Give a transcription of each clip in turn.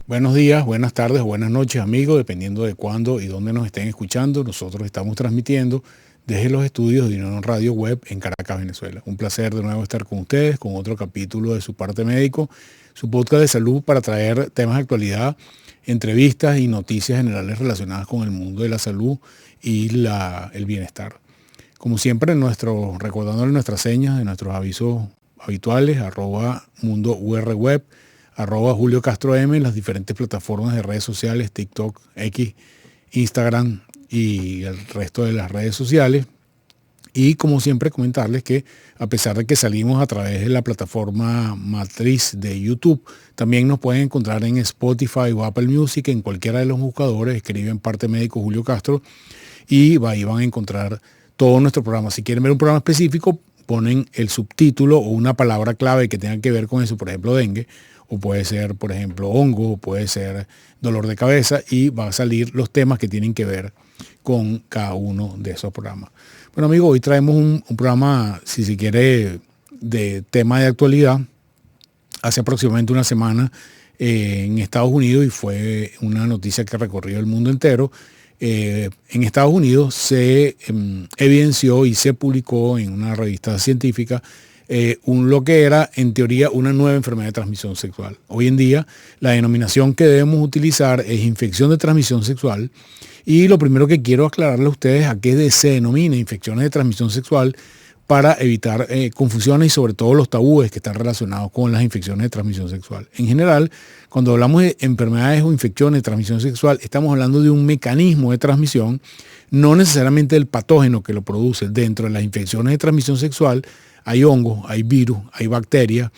Buenos días, buenas tardes o buenas noches, amigos, dependiendo de cuándo y dónde nos estén escuchando. Nosotros estamos transmitiendo desde los estudios de Unión Radio Web en Caracas, Venezuela. Un placer de nuevo estar con ustedes con otro capítulo de Su Parte Médico, su podcast de salud para traer temas de actualidad, entrevistas y noticias generales relacionadas con el mundo de la salud y el bienestar. Como siempre, recordándole nuestras señas de nuestros avisos habituales, @mundo_urweb, @Julio Castro M en las diferentes plataformas de redes sociales, TikTok, X, Instagram y el resto de las redes sociales. Y como siempre comentarles que a pesar de que salimos a través de la plataforma matriz de YouTube, también nos pueden encontrar en Spotify o Apple Music, en cualquiera de los buscadores, escriben Parte Médico Julio Castro y ahí van a encontrar todo nuestro programa. Si quieren ver un programa específico, ponen el subtítulo o una palabra clave que tenga que ver con eso, por ejemplo, dengue, o puede ser, por ejemplo, hongo, o puede ser dolor de cabeza, y van a salir los temas que tienen que ver con cada uno de esos programas. Bueno, amigos, hoy traemos un programa, si se quiere, de tema de actualidad. Hace aproximadamente una semana en Estados Unidos, y fue una noticia que recorrió el mundo entero, en Estados Unidos se evidenció y se publicó en una revista científica lo que era en teoría una nueva enfermedad de transmisión sexual. Hoy en día la denominación que debemos utilizar es infección de transmisión sexual, y lo primero que quiero aclararle a ustedes a qué se denomina infecciones de transmisión sexual para evitar confusiones y sobre todo los tabúes que están relacionados con las infecciones de transmisión sexual. En general, cuando hablamos de enfermedades o infecciones de transmisión sexual, estamos hablando de un mecanismo de transmisión, no necesariamente del patógeno que lo produce. Dentro de las infecciones de transmisión sexual hay hongos, hay virus, hay bacterias,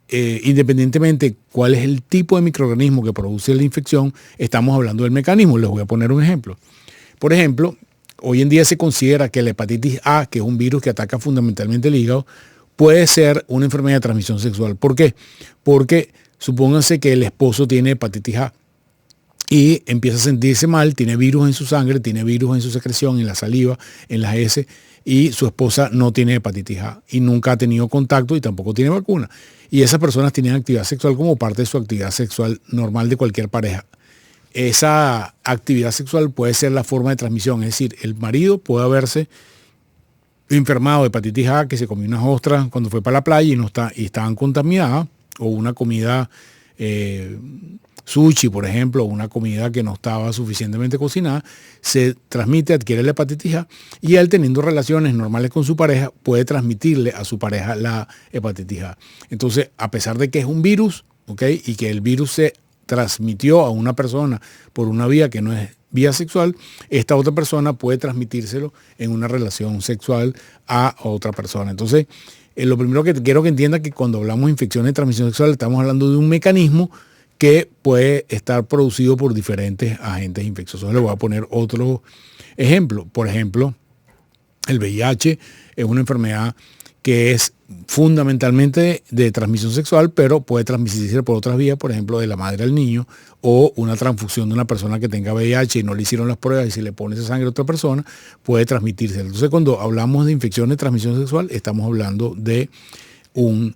independientemente cuál es el tipo de microorganismo que produce la infección, estamos hablando del mecanismo. Les voy a poner un ejemplo. Por ejemplo, hoy en día se considera que la hepatitis A, que es un virus que ataca fundamentalmente el hígado, puede ser una enfermedad de transmisión sexual. ¿Por qué? Porque supónganse que el esposo tiene hepatitis A y empieza a sentirse mal, tiene virus en su sangre, tiene virus en su secreción, en la saliva, en las heces, y su esposa no tiene hepatitis A y nunca ha tenido contacto y tampoco tiene vacuna. Y esas personas tienen actividad sexual como parte de su actividad sexual normal de cualquier pareja. Esa actividad sexual puede ser la forma de transmisión, es decir, el marido puede haberse enfermado de hepatitis A, que se comió unas ostras cuando fue para la playa y estaban contaminadas, o una comida sushi, por ejemplo, o una comida que no estaba suficientemente cocinada, se transmite, adquiere la hepatitis A, y él, teniendo relaciones normales con su pareja, puede transmitirle a su pareja la hepatitis A. Entonces, a pesar de que es un virus, ¿ok?, y que el virus se transmitió a una persona por una vía que no es vía sexual, esta otra persona puede transmitírselo en una relación sexual a otra persona. Entonces, lo primero que quiero que entienda es que cuando hablamos de infecciones de transmisión sexual, estamos hablando de un mecanismo que puede estar producido por diferentes agentes infecciosos. Les voy a poner otro ejemplo. Por ejemplo, el VIH es una enfermedad que es fundamentalmente de transmisión sexual, pero puede transmitirse por otras vías, por ejemplo, de la madre al niño, o una transfusión de una persona que tenga VIH y no le hicieron las pruebas, y si le pone esa sangre a otra persona, puede transmitirse. Entonces, cuando hablamos de infección de transmisión sexual, estamos hablando de un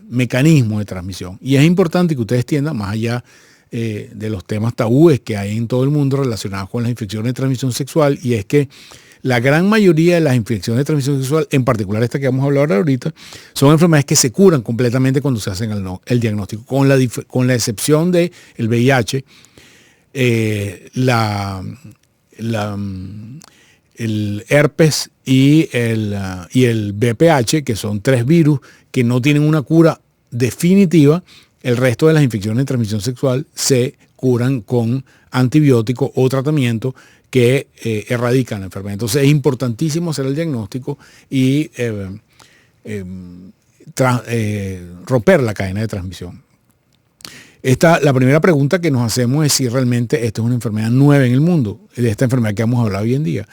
mecanismo de transmisión. Y es importante que ustedes entiendan, más allá de los temas tabúes que hay en todo el mundo relacionados con las infecciones de transmisión sexual, y es que la gran mayoría de las infecciones de transmisión sexual, en particular esta que vamos a hablar ahorita, son enfermedades que se curan completamente cuando se hacen el diagnóstico, con la excepción del VIH, el herpes y el VPH, que son 3 virus que no tienen una cura definitiva. El resto de las infecciones de transmisión sexual se curan con antibióticos o tratamiento que erradican la enfermedad. Entonces es importantísimo hacer el diagnóstico y romper la cadena de transmisión. La primera pregunta que nos hacemos es si realmente esto es una enfermedad nueva en el mundo, de esta enfermedad que vamos a hablar hoy en día.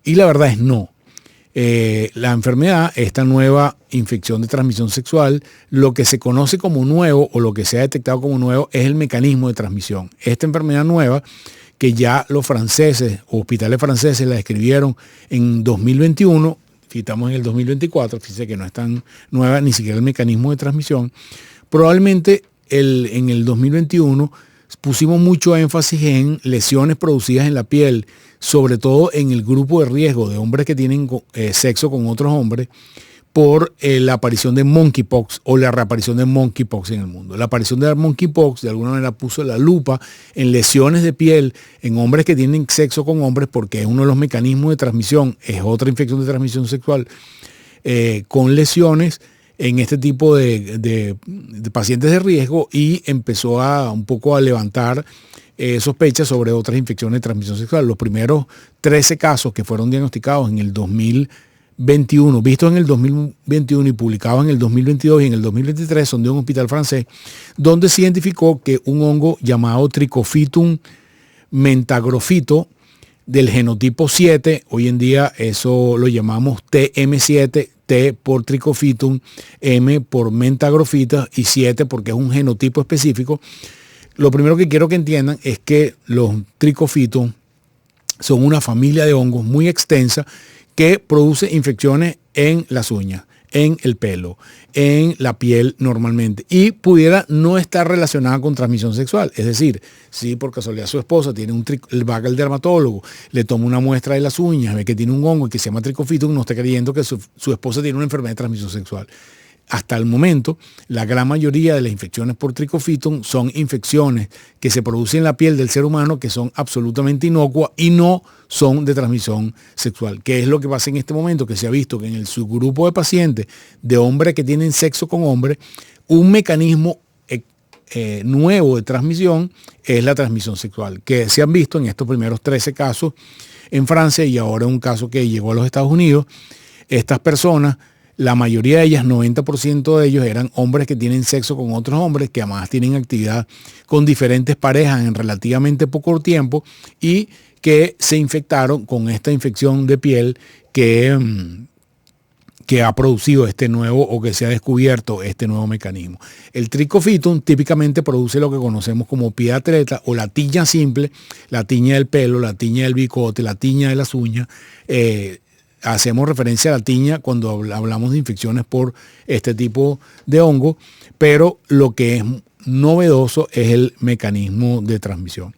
Y la verdad es no. La enfermedad, esta nueva infección de transmisión sexual, lo que se conoce como nuevo o lo que se ha detectado como nuevo es el mecanismo de transmisión. Esta enfermedad nueva, que ya los franceses, hospitales franceses la describieron en 2021, si estamos en el 2024, fíjense que no es tan nueva ni siquiera el mecanismo de transmisión, probablemente en el 2021 pusimos mucho énfasis en lesiones producidas en la piel, sobre todo en el grupo de riesgo de hombres que tienen sexo con otros hombres, por la aparición de monkeypox o la reaparición de monkeypox en el mundo. La aparición de monkeypox de alguna manera puso la lupa en lesiones de piel en hombres que tienen sexo con hombres, porque es uno de los mecanismos de transmisión, es otra infección de transmisión sexual, con lesiones en este tipo de pacientes de riesgo, y empezó un poco a levantar sospechas sobre otras infecciones de transmisión sexual. Los primeros 13 casos que fueron diagnosticados en el 2021, vistos en el 2021 y publicados en el 2022 y en el 2023, son de un hospital francés, donde se identificó que un hongo llamado Trichophytum mentagrophyto del genotipo 7, hoy en día eso lo llamamos TM7, T por Trichophytum, M por mentagrophyta y 7 porque es un genotipo específico. Lo primero que quiero que entiendan es que los Trichophytum son una familia de hongos muy extensa que produce infecciones en las uñas, en el pelo, en la piel normalmente, y pudiera no estar relacionada con transmisión sexual. Es decir, si por casualidad su esposa tiene va al dermatólogo, le toma una muestra de las uñas, ve que tiene un hongo que se llama Trichophytum, no está creyendo que su esposa tiene una enfermedad de transmisión sexual. Hasta el momento, la gran mayoría de las infecciones por Trichophytum son infecciones que se producen en la piel del ser humano, que son absolutamente inocuas y no son de transmisión sexual. ¿Qué es lo que pasa en este momento? Que se ha visto que en el subgrupo de pacientes de hombres que tienen sexo con hombres, un mecanismo nuevo de transmisión es la transmisión sexual, que se han visto en estos primeros 13 casos en Francia y ahora un caso que llegó a los Estados Unidos. Estas personas, la mayoría de ellas, 90% de ellos, eran hombres que tienen sexo con otros hombres, que además tienen actividad con diferentes parejas en relativamente poco tiempo y que se infectaron con esta infección de piel que ha producido este nuevo, o que se ha descubierto este nuevo mecanismo. El Trichophytum típicamente produce lo que conocemos como pie de atleta o la tiña simple, la tiña del pelo, la tiña del bigote, la tiña de las uñas. Hacemos referencia a la tiña cuando hablamos de infecciones por este tipo de hongo, pero lo que es novedoso es el mecanismo de transmisión.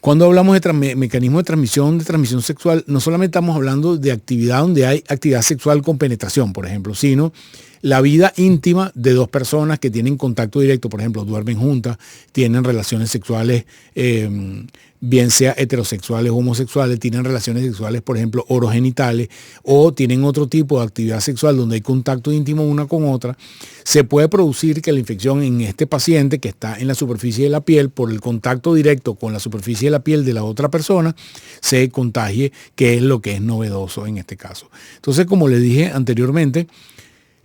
Cuando hablamos de mecanismo de transmisión sexual, no solamente estamos hablando de actividad donde hay actividad sexual con penetración, por ejemplo, sino la vida íntima de dos personas que tienen contacto directo, por ejemplo, duermen juntas, tienen relaciones sexuales, bien sea heterosexuales o homosexuales, tienen relaciones sexuales, por ejemplo, orogenitales, o tienen otro tipo de actividad sexual donde hay contacto íntimo una con otra. Se puede producir que la infección en este paciente que está en la superficie de la piel, por el contacto directo con la superficie de la piel de la otra persona, se contagie, que es lo que es novedoso en este caso. Entonces, como les dije anteriormente,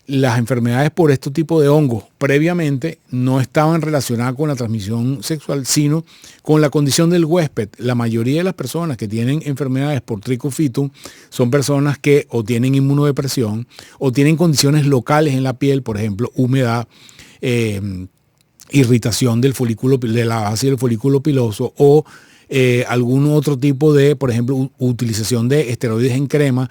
las enfermedades por este tipo de hongos previamente no estaban relacionadas con la transmisión sexual, sino con la condición del huésped. La mayoría de las personas que tienen enfermedades por Trichophytum son personas que o tienen inmunodepresión o tienen condiciones locales en la piel, por ejemplo, humedad, irritación del folículo, de la base del folículo piloso, o algún otro tipo de, por ejemplo, utilización de esteroides en crema,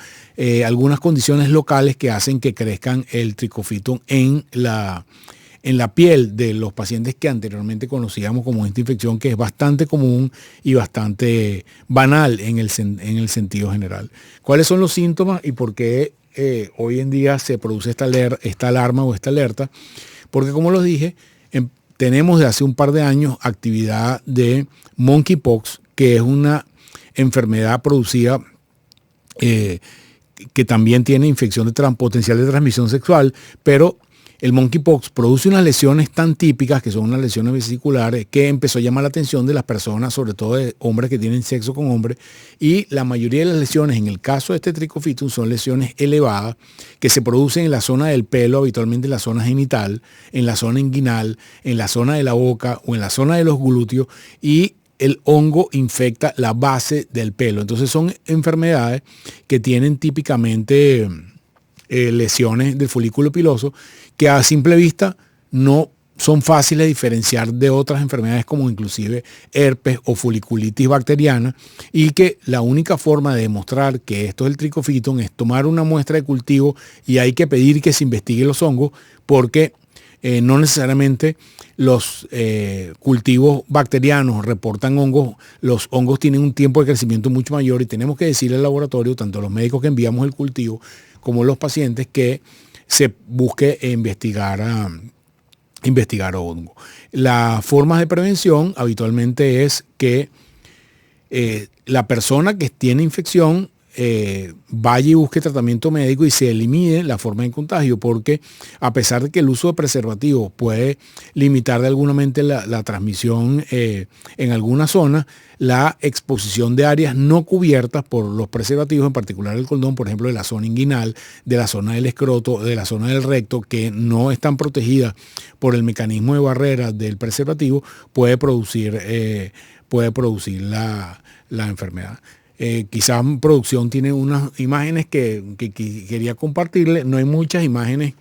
algunas condiciones locales que hacen que crezcan el Trichophytum en la piel de los pacientes que anteriormente conocíamos como esta infección, que es bastante común y bastante banal en el sentido general. ¿Cuáles son los síntomas y por qué hoy en día se produce esta alarma o esta alerta? Porque, como los dije, tenemos de hace un par de años actividad de monkeypox, que es una enfermedad producida que también tiene infección potencial de transmisión sexual, pero el monkeypox produce unas lesiones tan típicas, que son unas lesiones vesiculares, que empezó a llamar la atención de las personas, sobre todo de hombres que tienen sexo con hombres, y la mayoría de las lesiones, en el caso de este Trichophytum, son lesiones elevadas que se producen en la zona del pelo, habitualmente en la zona genital, en la zona inguinal, en la zona de la boca o en la zona de los glúteos, y el hongo infecta la base del pelo. Entonces son enfermedades que tienen típicamente lesiones del folículo piloso, que a simple vista no son fáciles de diferenciar de otras enfermedades como inclusive herpes o foliculitis bacteriana, y que la única forma de demostrar que esto es el Trichophytum es tomar una muestra de cultivo, y hay que pedir que se investigue los hongos, porque no necesariamente los cultivos bacterianos reportan hongos. Los hongos tienen un tiempo de crecimiento mucho mayor y tenemos que decirle al laboratorio, tanto a los médicos que enviamos el cultivo como a los pacientes, que se busque investigar hongos. Las formas de prevención habitualmente es que la persona que tiene infección vaya y busque tratamiento médico y se elimine la forma de contagio, porque a pesar de que el uso de preservativos puede limitar de alguna manera la transmisión en algunas zonas, la exposición de áreas no cubiertas por los preservativos, en particular el condón, por ejemplo, de la zona inguinal, de la zona del escroto, de la zona del recto, que no están protegidas por el mecanismo de barrera del preservativo, puede producir la enfermedad. Quizás producción tiene unas imágenes que quería compartirle. No hay muchas imágenes.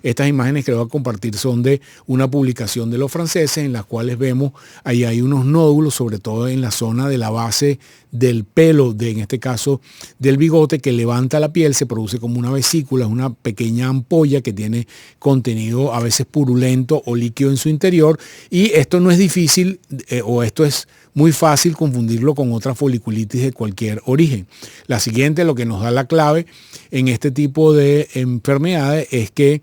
Estas imágenes que voy a compartir son de una publicación de los franceses, en las cuales vemos, ahí hay unos nódulos, sobre todo en la zona de la base del pelo, en este caso del bigote, que levanta la piel, se produce como una vesícula, una pequeña ampolla que tiene contenido a veces purulento o líquido en su interior, y esto no es difícil, o esto es muy fácil confundirlo con otra foliculitis de cualquier origen. La siguiente, lo que nos da la clave en este tipo de enfermedades, es que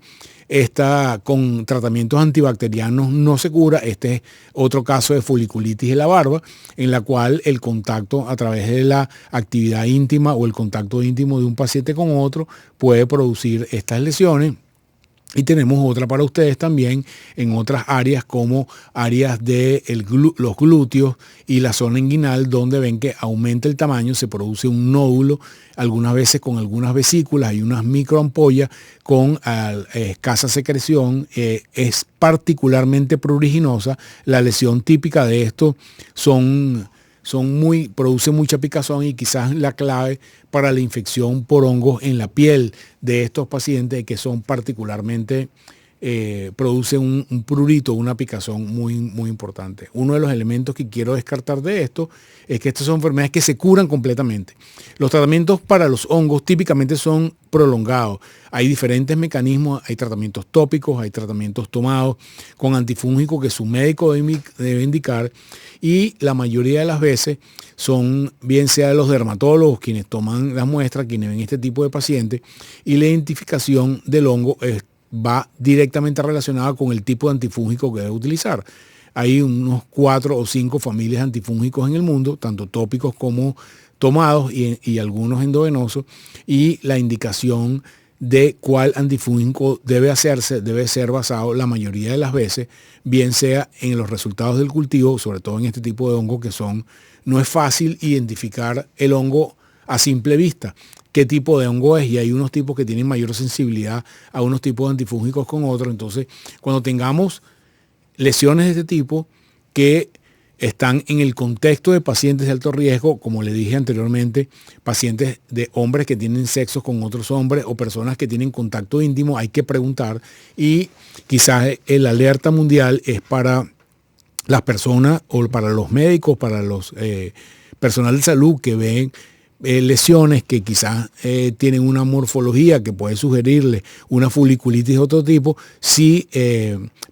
esta con tratamientos antibacterianos no se cura. Este es otro caso de foliculitis de la barba, en la cual el contacto a través de la actividad íntima o el contacto íntimo de un paciente con otro puede producir estas lesiones. Y tenemos otra para ustedes también en otras áreas, como áreas de los glúteos y la zona inguinal, donde ven que aumenta el tamaño, se produce un nódulo, algunas veces con algunas vesículas, hay unas microampollas con escasa secreción, es particularmente pruriginosa. La lesión típica de esto produce mucha picazón, y quizás la clave para la infección por hongos en la piel de estos pacientes, que son particularmente, produce un prurito, una picazón muy, muy importante. Uno de los elementos que quiero descartar de esto es que estas son enfermedades que se curan completamente. Los tratamientos para los hongos típicamente son prolongados. Hay diferentes mecanismos, hay tratamientos tópicos, hay tratamientos tomados con antifúngicos que su médico debe indicar, y la mayoría de las veces son, bien sea de los dermatólogos quienes toman las muestras, quienes ven este tipo de pacientes, y la identificación del hongo va directamente relacionada con el tipo de antifúngico que debe utilizar. Hay unos 4 o 5 familias de antifúngicos en el mundo, tanto tópicos como tomados, y algunos endovenosos, y la indicación de cuál antifúngico debe hacerse debe ser basado la mayoría de las veces, bien sea en los resultados del cultivo, sobre todo en este tipo de hongos no es fácil identificar el hongo a simple vista, qué tipo de hongo es, y hay unos tipos que tienen mayor sensibilidad a unos tipos de antifúngicos con otros. Entonces, cuando tengamos lesiones de este tipo que están en el contexto de pacientes de alto riesgo, como le dije anteriormente, pacientes de hombres que tienen sexo con otros hombres o personas que tienen contacto íntimo, hay que preguntar. Y quizás el alerta mundial es para las personas, o para los médicos, para los personal de salud que ven lesiones que quizás tienen una morfología que puede sugerirle una foliculitis de otro tipo. Si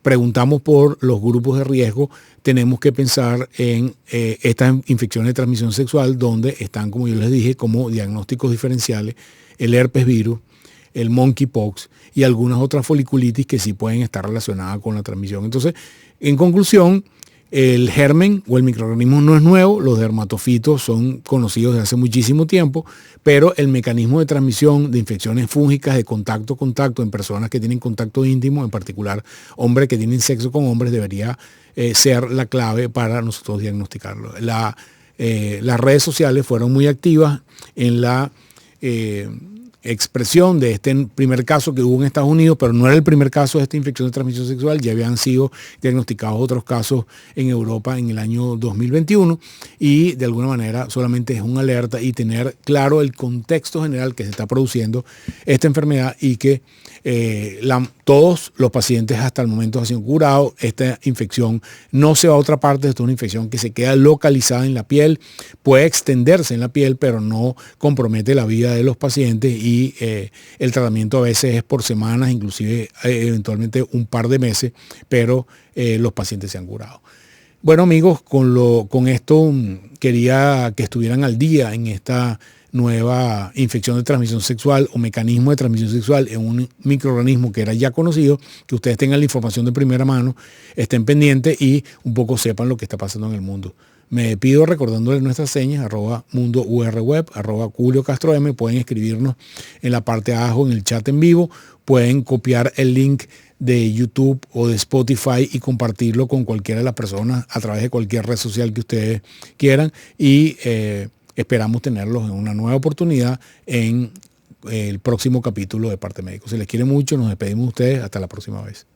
preguntamos por los grupos de riesgo, tenemos que pensar en estas infecciones de transmisión sexual, donde están, como yo les dije, como diagnósticos diferenciales, el herpes virus, el monkeypox y algunas otras foliculitis que sí pueden estar relacionadas con la transmisión. Entonces, en conclusión, el germen o el microorganismo no es nuevo, los dermatofitos son conocidos desde hace muchísimo tiempo, pero el mecanismo de transmisión de infecciones fúngicas de contacto en personas que tienen contacto íntimo, en particular hombres que tienen sexo con hombres, debería ser la clave para nosotros diagnosticarlo. Las redes sociales fueron muy activas en la expresión de este primer caso que hubo en Estados Unidos, pero no era el primer caso de esta infección de transmisión sexual. Ya habían sido diagnosticados otros casos en Europa en el año 2021, y de alguna manera solamente es una alerta y tener claro el contexto general que se está produciendo esta enfermedad, y que todos los pacientes hasta el momento han sido curados. Esta infección no se va a otra parte, esto es una infección que se queda localizada en la piel, puede extenderse en la piel, pero no compromete la vida de los pacientes, y y el tratamiento a veces es por semanas, inclusive eventualmente un par de meses, pero los pacientes se han curado. Bueno amigos, con esto quería que estuvieran al día en esta nueva infección de transmisión sexual o mecanismo de transmisión sexual en un microorganismo que era ya conocido, que ustedes tengan la información de primera mano, estén pendientes y un poco sepan lo que está pasando en el mundo. Me despido recordándoles nuestras señas, @mundourweb, @Julio Castro M. Pueden escribirnos en la parte de abajo en el chat en vivo, pueden copiar el link de YouTube o de Spotify y compartirlo con cualquiera de las personas a través de cualquier red social que ustedes quieran y esperamos tenerlos en una nueva oportunidad en el próximo capítulo de Parte Médico. Se les quiere mucho, nos despedimos de ustedes, hasta la próxima vez.